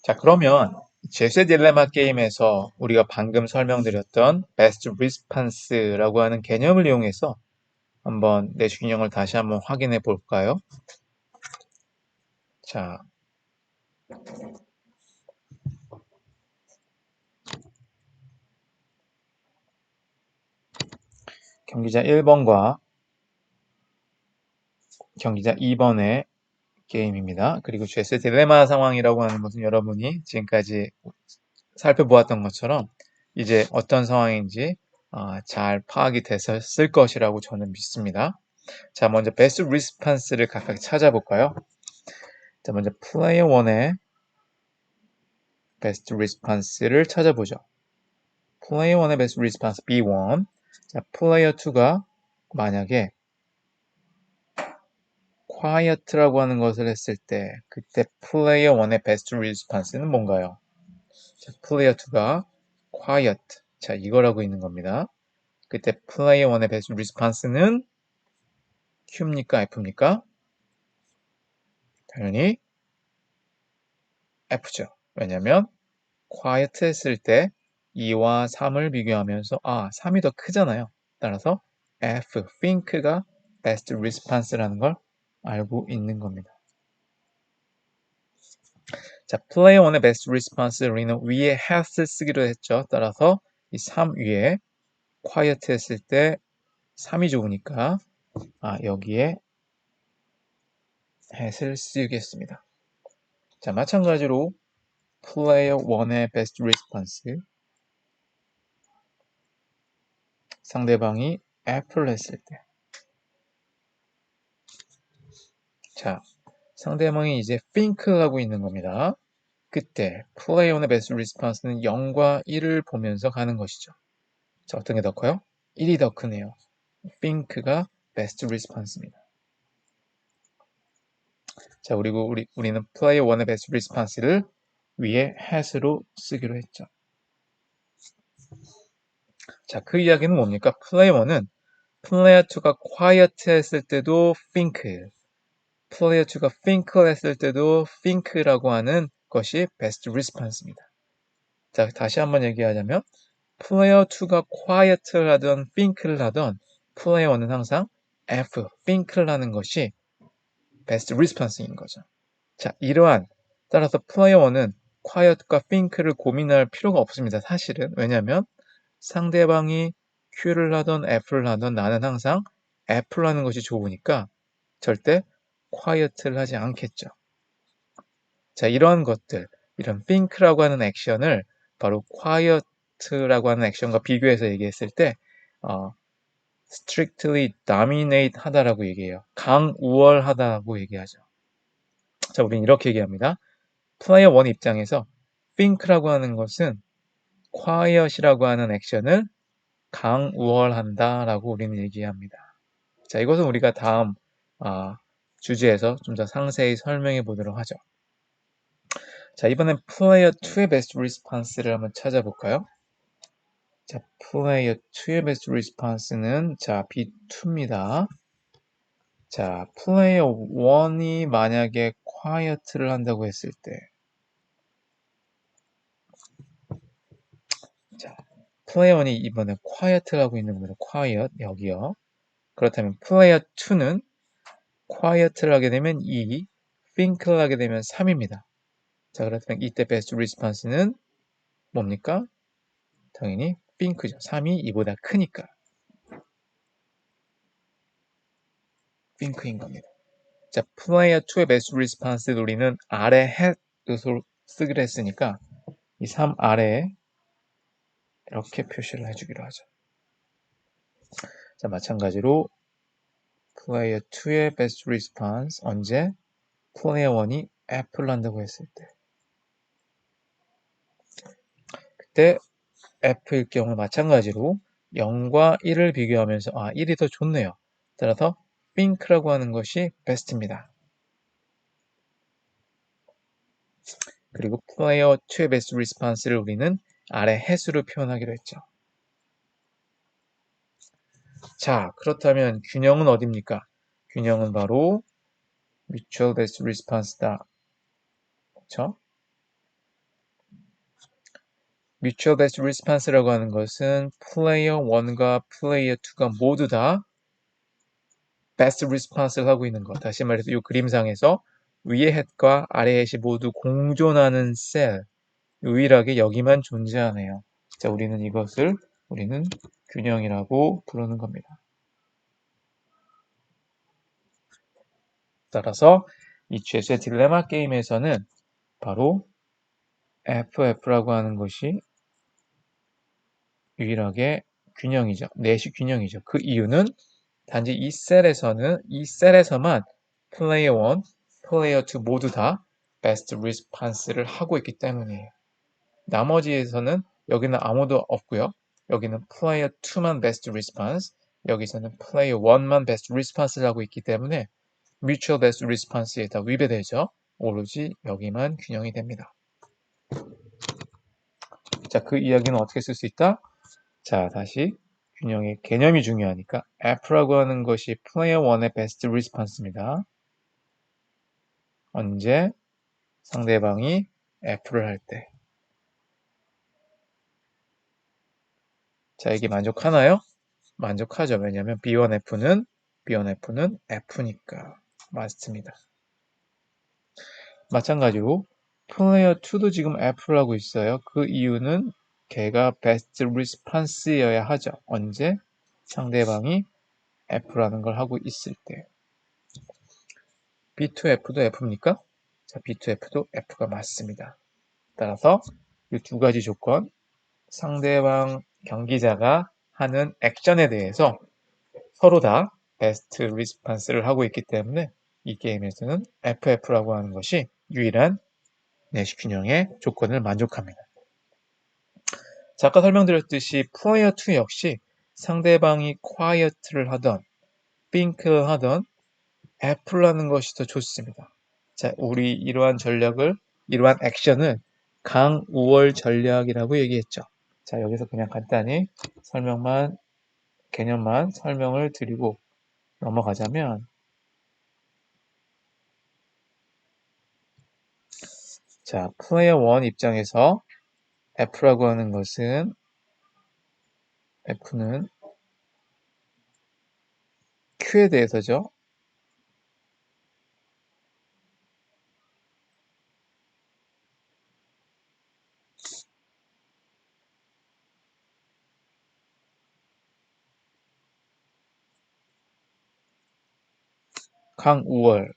자, 그러면 제세 딜레마 게임에서 우리가 방금 설명드렸던 베스트 리스판스라고 하는 개념을 이용해서 한번 내시균형을 다시 한번 확인해 볼까요? 자, 경기자 1번과 경기자 2번의 게임입니다. 그리고 제세 딜레마 상황이라고 하는 것은 여러분이 지금까지 살펴보았던 것처럼 이제 어떤 상황인지 잘 파악이 됐을 것이라고 저는 믿습니다. 자, 먼저 베스트 리스판스를 각각 찾아볼까요? 자, 먼저 플레이어 1의 베스트 리스판스를 찾아보죠. 플레이어 1의 베스트 리스판스 B1. 자, 플레이어 2가 만약에 quiet라고 하는 것을 했을 때 그때 플레이어 1의 베스트 리스판스는 뭔가요? 자, 플레이어 2가 quiet. 자, 이거라고 있는 겁니다. 그때 플레이어 1의 베스트 리스판스는 Q입니까? F입니까? 당연히 F죠. 왜냐면 quiet 했을 때 2와 3을 비교하면서 3이 더 크잖아요. 따라서 F, think가 best response라는 걸 알고 있는 겁니다. 자, player 1의 best response 우리는 위에 has 쓰기로 했죠. 따라서 이 3 위에 quiet 했을 때 3이 좋으니까 여기에 has를 쓰겠습니다. 자, 마찬가지로 player 1의 best response 상대방이 F를 했을 때 자, 상대방이 이제 think를 하고 있는 겁니다. 그때 play on the best response는 0과 1을 보면서 가는 것이죠. 자, 어떤 게 더 커요? 1이 더 크네요. think가 best response입니다. 자, 그리고 우리는 play on the best response를 위에 has로 쓰기로 했죠. 자, 그 이야기는 뭡니까? play 1은 player 2가 quiet 했을 때도 think, player 2가 think를 했을 때도 think라고 하는 것이 best response입니다. 자, 다시 한번 얘기하자면 플레이어 2가 quiet를 하던 think를 하던 플레이어 1은 항상 F, think를 하는 것이 best response인 거죠. 자, 따라서 플레이어 1은 quiet과 think를 고민할 필요가 없습니다. 사실은. 왜냐하면 상대방이 Q를 하던 F를 하던 나는 항상 F를 하는 것이 좋으니까 절대 quiet를 하지 않겠죠. 자, 이런 것들, 이런 think라고 하는 액션을 바로 quiet라고 하는 액션과 비교해서 얘기했을 때 strictly dominate 하다라고 얘기해요. 강우월하다고 얘기하죠. 자, 우리는 이렇게 얘기합니다. 플레이어 1 입장에서 think라고 하는 것은 quiet이라고 하는 액션을 강우월한다라고 우리는 얘기합니다. 자, 이것은 우리가 다음 주제에서 좀 더 상세히 설명해 보도록 하죠. 자, 이번엔 플레이어 2의 베스트 리스폰스를 한번 찾아볼까요? 자, 플레이어 2의 베스트 리스폰스는 B2입니다. 자, 플레이어 1이 만약에 quiet를 한다고 했을 때 자, 플레이어 1이 이번에 quiet를 하고 있는 겁니다. quiet, 여기요. 그렇다면 플레이어 2는 quiet를 하게 되면 2, think를 하게 되면 3입니다. 자, 그렇다면 이때 베스트 리스폰스는 뭡니까? 당연히 think죠. 3이 2보다 크니까 think인 겁니다. 자, 플레이어 2의 베스트 리스폰스 우리는 아래 hat을 쓰기로 했으니까 이 3 아래에 이렇게 표시를 해주기로 하죠. 자, 마찬가지로 플레이어 2의 베스트 리스폰스 언제? 플레이어 1이 F를 한다고 했을 때 그때 F일 경우 마찬가지로 0과 1을 비교하면서 1이 더 좋네요. 따라서 think라고 하는 것이 베스트입니다. 그리고 플레이어 2의 베스트 리스폰스를 우리는 아래 해수로 표현하기로 했죠. 자, 그렇다면 균형은 어디입니까? 균형은 바로 mutual best response다. 그렇죠? mutual best response라고 하는 것은 플레이어 1과 플레이어 2가 모두 다 best response를 하고 있는 것. 다시 말해서 이 그림상에서 위의 햇과 아래의 햇이 모두 공존하는 셀, 유일하게 여기만 존재하네요. 자, 우리는 균형이라고 부르는 겁니다. 따라서 이 죄수의 딜레마 게임에서는 바로 FF라고 하는 것이 유일하게 균형이죠. 넷이 균형이죠. 그 이유는 단지 이 셀에서만 플레이어 1, 플레이어 2 모두 다 베스트 리스판스를 하고 있기 때문이에요. 나머지에서는 여기는 아무도 없고요. 여기는 플레이어 2만 베스트 리스판스, 여기서는 플레이어 1만 베스트 리스판스를 하고 있기 때문에 뮤추얼 베스트 리스판스에 다 위배되죠. 오로지 여기만 균형이 됩니다. 자, 그 이야기는 어떻게 쓸 수 있다? 자, 다시 균형의 개념이 중요하니까 F라고 하는 것이 플레이어 1의 베스트 리스판스입니다. 언제? 상대방이 F를 할 때. 자, 이게 만족하나요? 만족하죠. 왜냐하면 B1F는 F니까. 맞습니다. 마찬가지로 플레이어 2도 지금 F를 하고 있어요. 그 이유는 걔가 베스트 리스판스여야 하죠. 언제? 상대방이 F라는 걸 하고 있을 때. B2F도 F입니까? 자, B2F도 F가 맞습니다. 따라서 이 두 가지 조건, 상대방 경기자가 하는 액션에 대해서 서로 다 베스트 리스판스를 하고 있기 때문에 이 게임에서는 FF라고 하는 것이 유일한 내시 균형의 조건을 만족합니다. 자, 아까 설명드렸듯이 플레이어 2 역시 상대방이 quiet를 하던 think를 하던 F를 하는 것이 더 좋습니다. 자, 우리 이러한 액션을 강우월 전략이라고 얘기했죠. 자, 여기서 그냥 간단히 개념만 설명을 드리고 넘어가자면, 자, 플레이어 1 입장에서 F라고 하는 것은, F는 Q에 대해서죠. 강우월,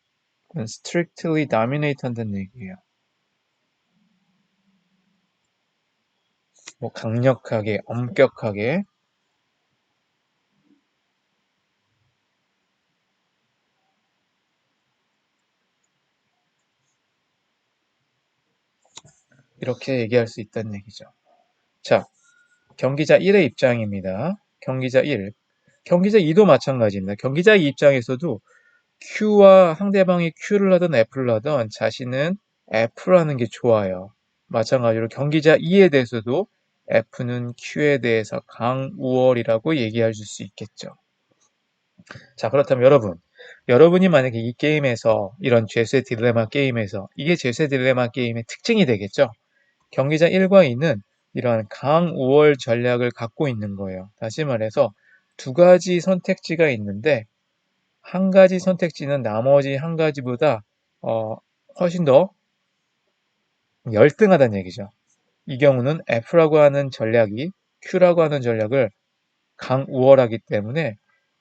strictly dominate 한다는 얘기예요. 뭐 강력하게, 엄격하게. 이렇게 얘기할 수 있다는 얘기죠. 자, 경기자 1의 입장입니다. 경기자 1. 경기자 2도 마찬가지입니다. 경기자 2 입장에서도 Q와 상대방이 Q를 하든 F를 하든 자신은 F를 하는 게 좋아요. 마찬가지로 경기자 2에 대해서도 F는 Q에 대해서 강우월이라고 얘기할 수 있겠죠. 자, 그렇다면 여러분이 만약에 이 게임에서 이런 죄수의 딜레마 게임에서 이게 죄수의 딜레마 게임의 특징이 되겠죠. 경기자 1과 2는 이러한 강우월 전략을 갖고 있는 거예요. 다시 말해서 두 가지 선택지가 있는데 한 가지 선택지는 나머지 한 가지보다 훨씬 더 열등하다는 얘기죠. 이 경우는 F라고 하는 전략이 Q라고 하는 전략을 강우월하기 때문에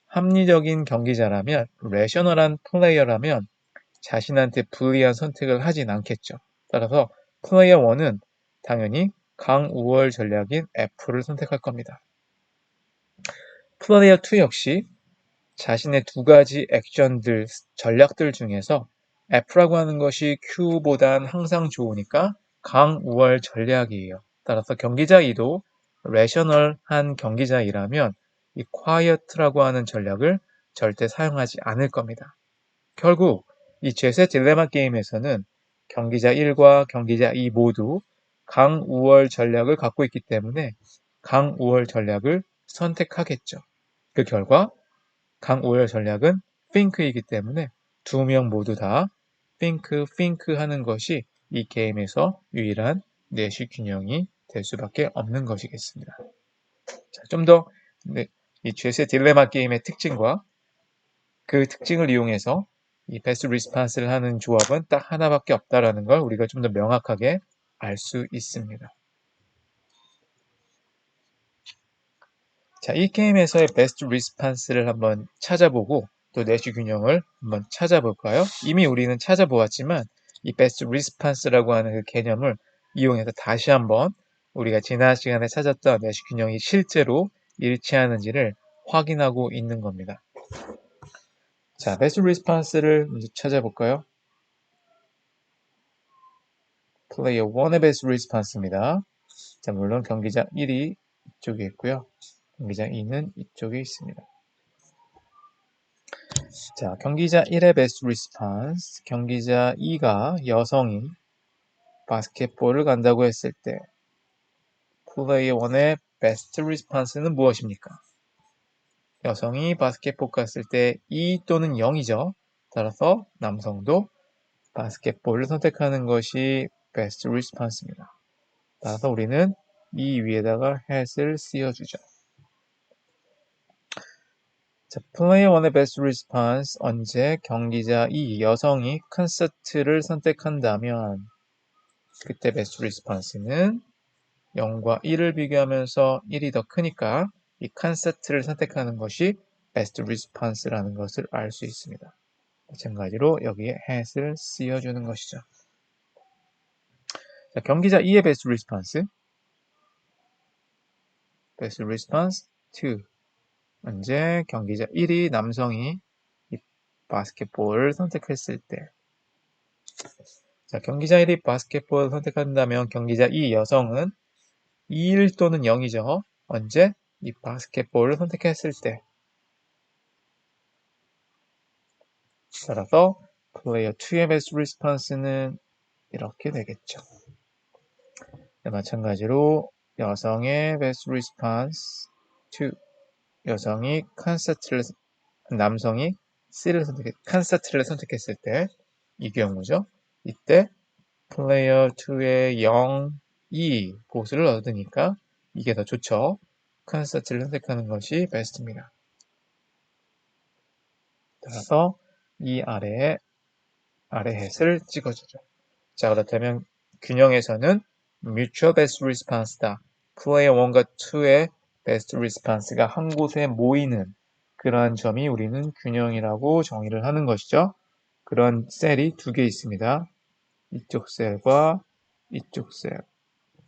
합리적인 경기자라면, 레셔널한 플레이어라면 자신한테 불리한 선택을 하진 않겠죠. 따라서 플레이어 1은 당연히 강우월 전략인 F를 선택할 겁니다. 플레이어 2 역시 자신의 두 가지 전략들 중에서 F라고 하는 것이 Q보단 항상 좋으니까 강우월 전략이에요. 따라서 경기자 2도 레셔널한 경기자이라면 이 quiet라고 하는 전략을 절대 사용하지 않을 겁니다. 결국 이 죄수의 딜레마 게임에서는 경기자 1과 경기자 2 모두 강우월 전략을 갖고 있기 때문에 강우월 전략을 선택하겠죠. 그 결과 강우월 전략은 think이기 때문에 두 명 모두 다 think 하는 것이 이 게임에서 유일한 내시 균형이 될 수밖에 없는 것이겠습니다. 자, 좀 더 이 죄수의 딜레마 게임의 특징과 그 특징을 이용해서 이 베스트 리스판스를 하는 조합은 딱 하나밖에 없다라는 걸 우리가 좀 더 명확하게 알 수 있습니다. 자, 이 게임에서의 베스트 리스판스를 한번 찾아보고 또 내시 균형을 한번 찾아볼까요? 이미 우리는 찾아보았지만 이 베스트 리스판스라고 하는 그 개념을 이용해서 다시 한번 우리가 지난 시간에 찾았던 내시 균형이 실제로 일치하는지를 확인하고 있는 겁니다. 자, 베스트 리스판스를 먼저 찾아볼까요? 플레이어 1의 베스트 리스판스입니다. 자, 물론 경기자 1이 이쪽에 있고요. 경기자 2는 이쪽에 있습니다. 자, 경기자 1의 베스트 리스판스, 경기자 2가 여성이 바스켓볼을 간다고 했을 때 플레이어 1의 베스트 리스판스는 무엇입니까? 여성이 바스켓볼 갔을 때 2 또는 0이죠. 따라서 남성도 바스켓볼을 선택하는 것이 베스트 리스판스입니다. 따라서 우리는 이 위에다가 hat을 씌워주죠. 자, 플레이어 1의 베스트 리스판스 언제 경기자 2 여성이 콘서트를 선택한다면 그때 베스트 리스판스는 0과 1을 비교하면서 1이 더 크니까 이 콘서트를 선택하는 것이 베스트 리스판스라는 것을 알 수 있습니다. 마찬가지로 여기에 hat을 씌워주는 것이죠. 자, 경기자 2의 베스트 리스판스 베스트 리스판스 2 언제 경기자 1이 남성이 이 바스켓볼을 선택했을 때 자, 경기자 1이 바스켓볼을 선택한다면 경기자 2 여성은 1 또는 0이죠. 언제? 이 바스켓볼을 선택했을 때. 따라서 플레이어 2의 베스트 리스판스는 이렇게 되겠죠. 네, 마찬가지로 여성의 베스트 리스판스 2 여성이 남성이 콘서트를 선택했을 때 이 경우죠. 이때 플레이어 2의 0, 2 보수를 얻으니까 이게 더 좋죠. 콘서트를 선택하는 것이 베스트입니다. 따라서 이 아래 햇을 찍어주죠. 자, 그렇다면 균형에서는 mutual best response다. 플레이어 1과 2의 best response가 한 곳에 모이는 그러한 점이 우리는 균형이라고 정의를 하는 것이죠. 그런 셀이 두 개 있습니다. 이쪽 셀과 이쪽 셀.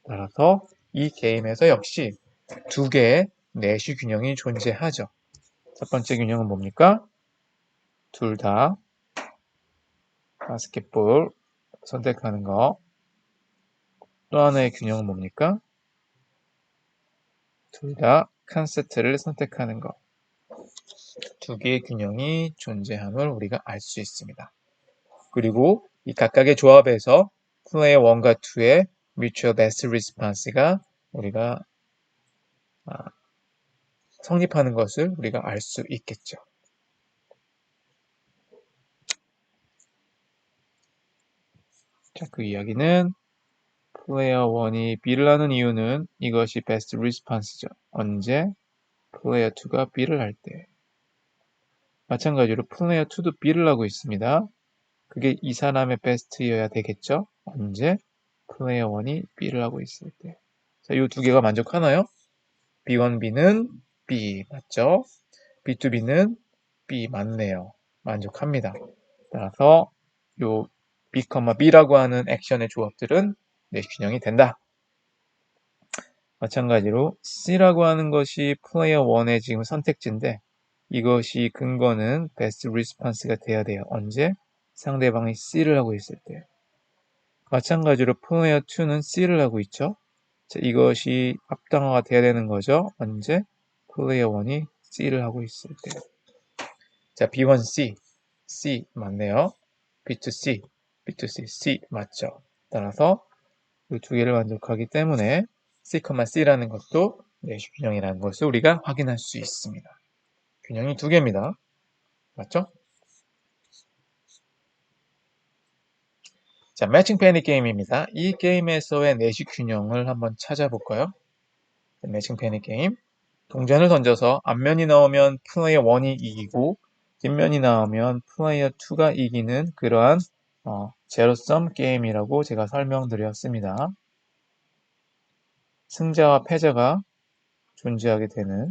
따라서 이 게임에서 역시 두 개의 내시 균형이 존재하죠. 첫 번째 균형은 뭡니까? 둘 다 바스켓볼 선택하는 거. 또 하나의 균형은 뭡니까? 둘 다 콘서트를 선택하는 것. 두 개의 균형이 존재함을 우리가 알 수 있습니다. 그리고 이 각각의 조합에서 플레이어 1과 2의 mutual best response가 우리가 성립하는 것을 우리가 알 수 있겠죠. 자, 그 이야기는 플레이어 1이 B를 하는 이유는 이것이 best response죠. 언제? 플레이어 2가 B를 할 때. 마찬가지로 플레이어 2도 B를 하고 있습니다. 그게 이 사람의 베스트여야 되겠죠? 언제? 플레이어 1이 B를 하고 있을 때. 자, 이 두 개가 만족하나요? B1B는 B 맞죠? B2B는 B 맞네요. 만족합니다. 따라서 요 B, B라고 하는 액션의 조합들은 내시 균형이 된다. 마찬가지로 C라고 하는 것이 플레이어 1의 지금 선택지인데 이것이 근거는 베스트 리스판스가 돼야 돼요. 언제? 상대방이 C를 하고 있을 때. 마찬가지로 플레이어 2는 C를 하고 있죠. 자, 이것이 합당화가 돼야 되는 거죠. 언제? 플레이어 1이 C를 하고 있을 때. 자, B1C, C 맞네요. B2C, B2C, C 맞죠. 따라서 이 두 개를 만족하기 때문에 C, C라는 것도 내시 균형이라는 것을 우리가 확인할 수 있습니다. 균형이 두 개입니다. 맞죠? 자, 매칭 패닉 게임입니다. 이 게임에서의 내식 균형을 한번 찾아볼까요? 매칭 패닉 게임. 동전을 던져서 앞면이 나오면 플레이어 1이 이기고 뒷면이 나오면 플레이어 2가 이기는 그러한 제로섬 게임이라고 제가 설명드렸습니다. 승자와 패자가 존재하게 되는.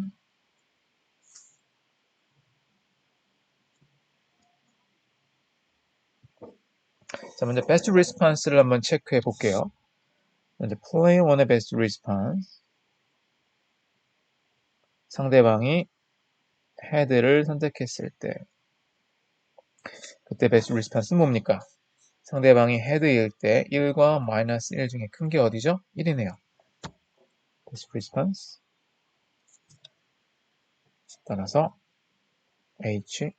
자, 먼저 베스트 리스폰스를 한번 체크해 볼게요. 먼저 플레이어 1의 베스트 리스폰스. 상대방이 헤드를 선택했을 때 그때 베스트 리스폰스는 뭡니까? 상대방이 헤드일 때 1과 마이너스 1 중에 큰 게 어디죠? 1이네요. 베스트 리스폰스. 따라서 H.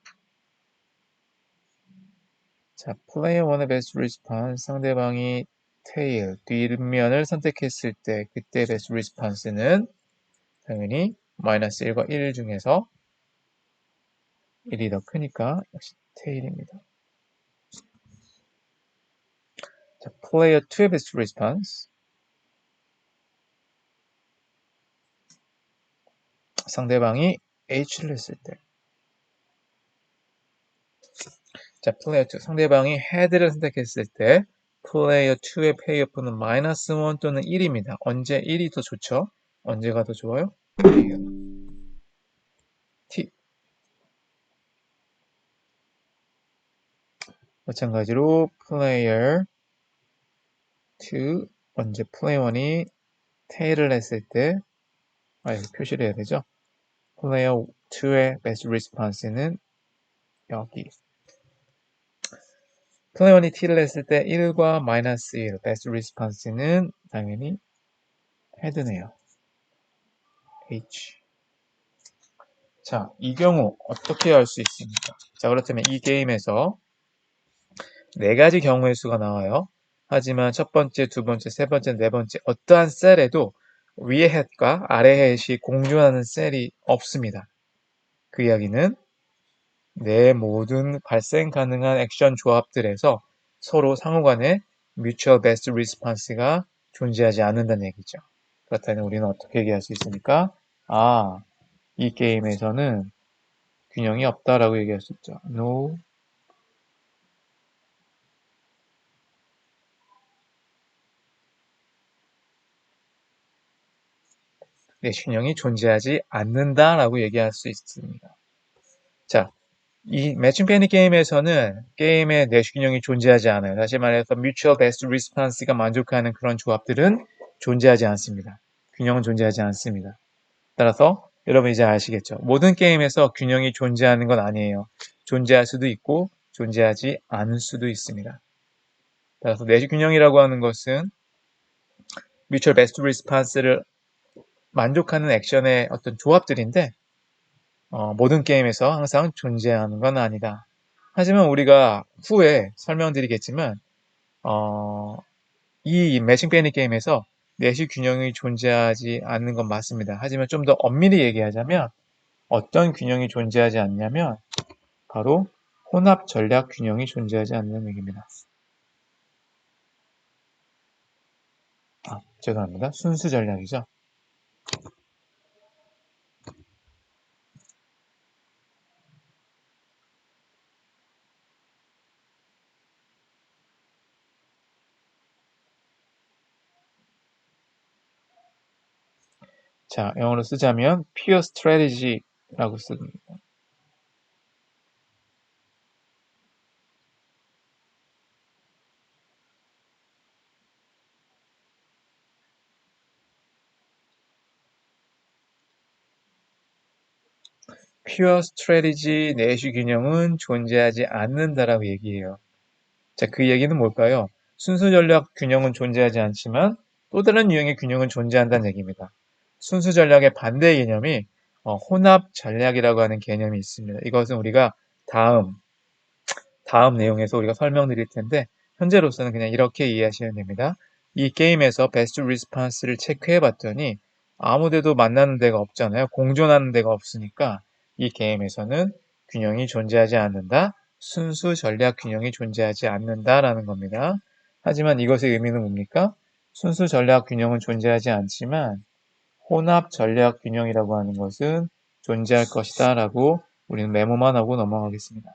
자, 플레이어 1의 베스트 리스폰스. 상대방이 테일, 뒷면을 선택했을 때 그때 베스트 리스폰스는 당연히 마이너스 1과 1 중에서 1이 더 크니까 역시 테일입니다. 자, 플레이어 2의 베스트 리스폰스. 상대방이 H를 했을 때. 자, 플레이어 2. 상대방이 헤드를 선택했을 때 플레이어 2의 페이어프는 마이너스 1 또는 1입니다. 언제 1이 더 좋죠? 언제가 더 좋아요? T. 마찬가지로 플레이어 2 언제 플레이어 1이 테일을 했을 때 표시를 해야 되죠. 플레이어 2의 베스트 리스폰스는 여기. 플레이어 1이 T를 했을 때 1과 마이너스 1 베스트 리스폰스는 당연히 헤드네요. H. 자, 이 경우 어떻게 할 수 있습니까? 자, 그렇다면 이 게임에서 4가지 경우의 수가 나와요. 하지만 첫 번째, 두 번째, 세 번째, 네 번째 어떠한 셀에도 위의 햇과 아래의 햇이 공존하는 셀이 없습니다. 그 이야기는 내 모든 발생 가능한 액션 조합들에서 서로 상호간에 mutual best response가 존재하지 않는다는 얘기죠. 그렇다면 우리는 어떻게 얘기할 수 있습니까? 이 게임에서는 균형이 없다라고 얘기할 수 있죠. No 내식균형이 존재하지 않는다라고 얘기할 수 있습니다. 자, 이 매칭 패닉 게임에서는 게임의 내식균형이 존재하지 않아요. 다시 말해서 mutual best response가 만족하는 그런 조합들은 존재하지 않습니다. 균형은 존재하지 않습니다. 따라서 여러분 이제 아시겠죠? 모든 게임에서 균형이 존재하는 건 아니에요. 존재할 수도 있고 존재하지 않을 수도 있습니다. 따라서 내식균형이라고 하는 것은 mutual best response를 만족하는 액션의 어떤 조합들인데 모든 게임에서 항상 존재하는 건 아니다. 하지만 우리가 후에 설명드리겠지만 이 매칭 패닉 게임에서 내식 균형이 존재하지 않는 건 맞습니다. 하지만 좀 더 엄밀히 얘기하자면 어떤 균형이 존재하지 않냐면 바로 혼합 전략 균형이 존재하지 않는 얘기입니다. 죄송합니다. 순수 전략이죠. 자, 영어로 쓰자면 pure strategy라고 씁니다. pure strategy 내시 균형은 존재하지 않는다라고 얘기해요. 자, 그 얘기는 뭘까요? 순수 전략 균형은 존재하지 않지만 또 다른 유형의 균형은 존재한다는 얘기입니다. 순수 전략의 반대 개념이 혼합 전략이라고 하는 개념이 있습니다. 이것은 우리가 다음 내용에서 우리가 설명드릴 텐데 현재로서는 그냥 이렇게 이해하시면 됩니다. 이 게임에서 베스트 리스폰스를 체크해 봤더니 아무데도 만나는 데가 없잖아요. 공존하는 데가 없으니까 이 게임에서는 균형이 존재하지 않는다. 순수 전략 균형이 존재하지 않는다라는 겁니다. 하지만 이것의 의미는 뭡니까? 순수 전략 균형은 존재하지 않지만 혼합 전략 균형이라고 하는 것은 존재할 것이다 라고 우리는 메모만 하고 넘어가겠습니다.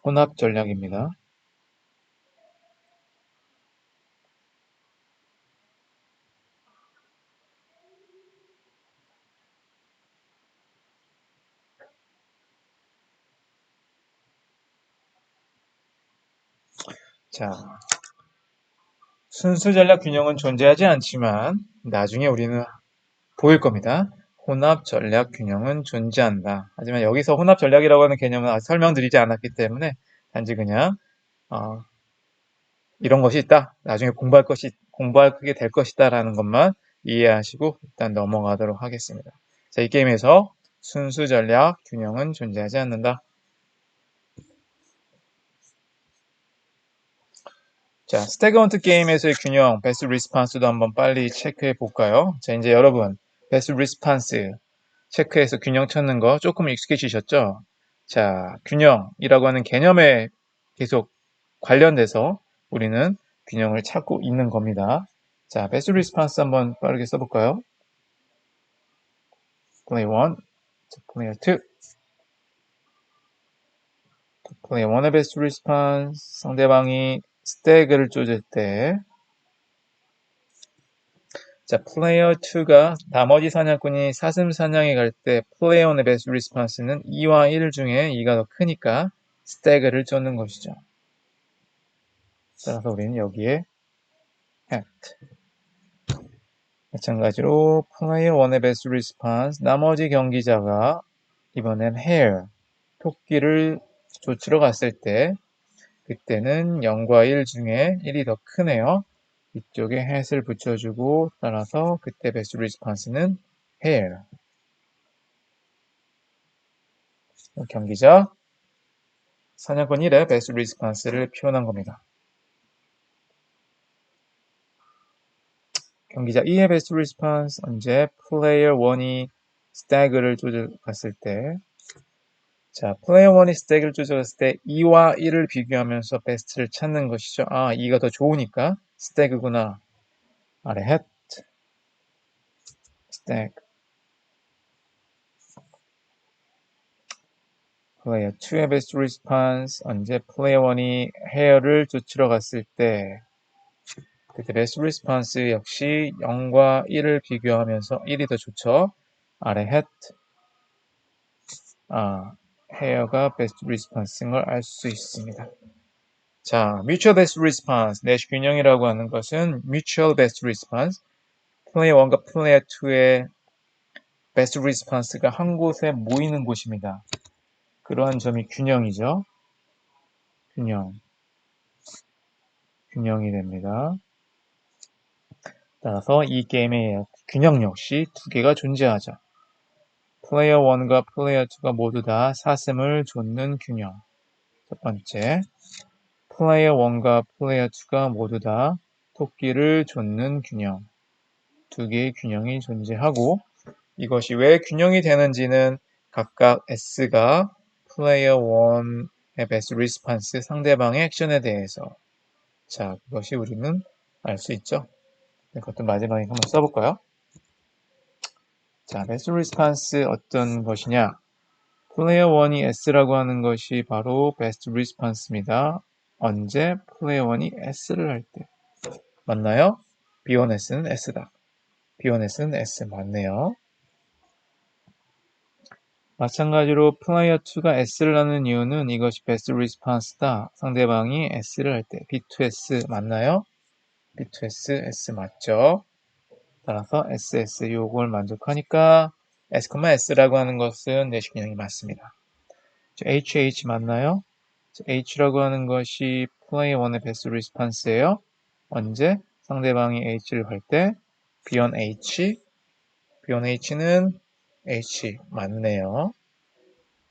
혼합 전략입니다. 자, 순수 전략 균형은 존재하지 않지만 나중에 우리는 보일 겁니다. 혼합 전략 균형은 존재한다. 하지만 여기서 혼합 전략이라고 하는 개념은 아직 설명드리지 않았기 때문에 단지 그냥 이런 것이 있다. 나중에 공부하게 될 것이다라는 것만 이해하시고 일단 넘어가도록 하겠습니다. 자, 이 게임에서 순수 전략 균형은 존재하지 않는다. 자, 스태그헌트 게임에서의 균형, 베스트 리스판스도 한번 빨리 체크해 볼까요? 자, 이제 여러분, 베스트 리스판스 체크해서 균형 찾는 거 조금 익숙해지셨죠? 자, 균형이라고 하는 개념에 계속 관련돼서 우리는 균형을 찾고 있는 겁니다. 자, 베스트 리스판스 한번 빠르게 써볼까요? 플레이 1, 플레이 2, 플레이 1의 베스트 리스판스 상대방이 스태그를 쫓을 때 자, 플레이어 2가 나머지 사냥꾼이 사슴 사냥에 갈 때 플레이어 1의 베스트 리스판스는 2와 1 중에 2가 더 크니까 스태그를 쫓는 것이죠. 따라서 우리는 여기에 at 마찬가지로 플레이어 1의 베스트 리스판스 나머지 경기자가 이번엔 hare 토끼를 쫓으러 갔을 때 그때는 0과 1 중에 1이 더 크네요. 이쪽에 hat을 붙여주고 따라서 그때 베스트 리스판스는 hare 경기자 사냥꾼 1의 베스트 리스판스를 표현한 겁니다. 경기자 2의 베스트 리스판스 언제 플레이어 1이 스태그를 쫓아갔을 때 자, 플레이어 1이 스태그를 쫓아갔을 때 2와 1을 비교하면서 베스트를 찾는 것이죠. 아, 2가 더 좋으니까 스태그구나. 아래 hat, 스태그. 플레이어 2의 베스트 리스판스 언제 플레이어 1이 헤어를 쫓으러 갔을 때 그때 베스트 리스판스 역시 0과 1을 비교하면서 1이 더 좋죠. 아래 hat, 헤어가 베스트 리스판스인 걸 알 수 있습니다. 자, mutual best response, 내시 균형이라고 하는 것은 mutual best response, 플레이어 1과 플레이어 2의 best response가 한 곳에 모이는 곳입니다. 그러한 점이 균형이죠. 균형이 됩니다. 따라서 이 게임의 균형 역시 두 개가 존재하죠. 플레이어 1과 플레이어 2가 모두 다 사슴을 좇는 균형. 첫 번째, 플레이어 1과 플레이어 2가 모두 다 토끼를 좇는 균형. 두 개의 균형이 존재하고 이것이 왜 균형이 되는지는 각각 S가 플레이어 1의 베스트 리스판스 상대방의 액션에 대해서 자, 그것이 우리는 알 수 있죠. 그것도 마지막에 한번 써볼까요? 자, 베스트 리스판스 어떤 것이냐? 플레이어 1이 S라고 하는 것이 바로 베스트 리스판스입니다. 언제? 플레이어 1이 S를 할 때. 맞나요? B1S는 S다. B1S는 S 맞네요. 마찬가지로 player 2가 S를 낳는 이유는 이것이 best response다. 상대방이 S를 할 때 B2S 맞나요? B2S, S 맞죠? 따라서 SS 요걸 만족하니까 S, S라고 하는 것은 내시균형이 맞습니다. HH 맞나요? H라고 하는 것이 player 1의 best response예요. 언제? 상대방이 H를 할 때 B1 H, B1 H는 H 맞네요.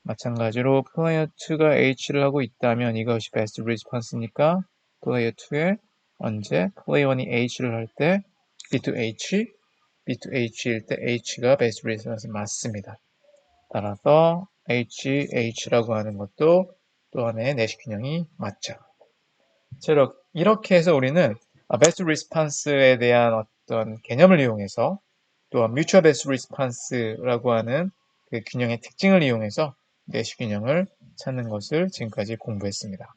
마찬가지로 player 2가 H를 하고 있다면 이것이 best response니까 player 2의 언제 player 1이 H를 할 때 B2H, B2H일 때 H가 best response 맞습니다. 따라서 H라고 하는 것도 또 하나의 내시균형이 맞죠. 이렇게 해서 우리는 best response에 대한 어떤 개념을 이용해서 또한 mutual best response라고 하는 그 균형의 특징을 이용해서 내시균형을 찾는 것을 지금까지 공부했습니다.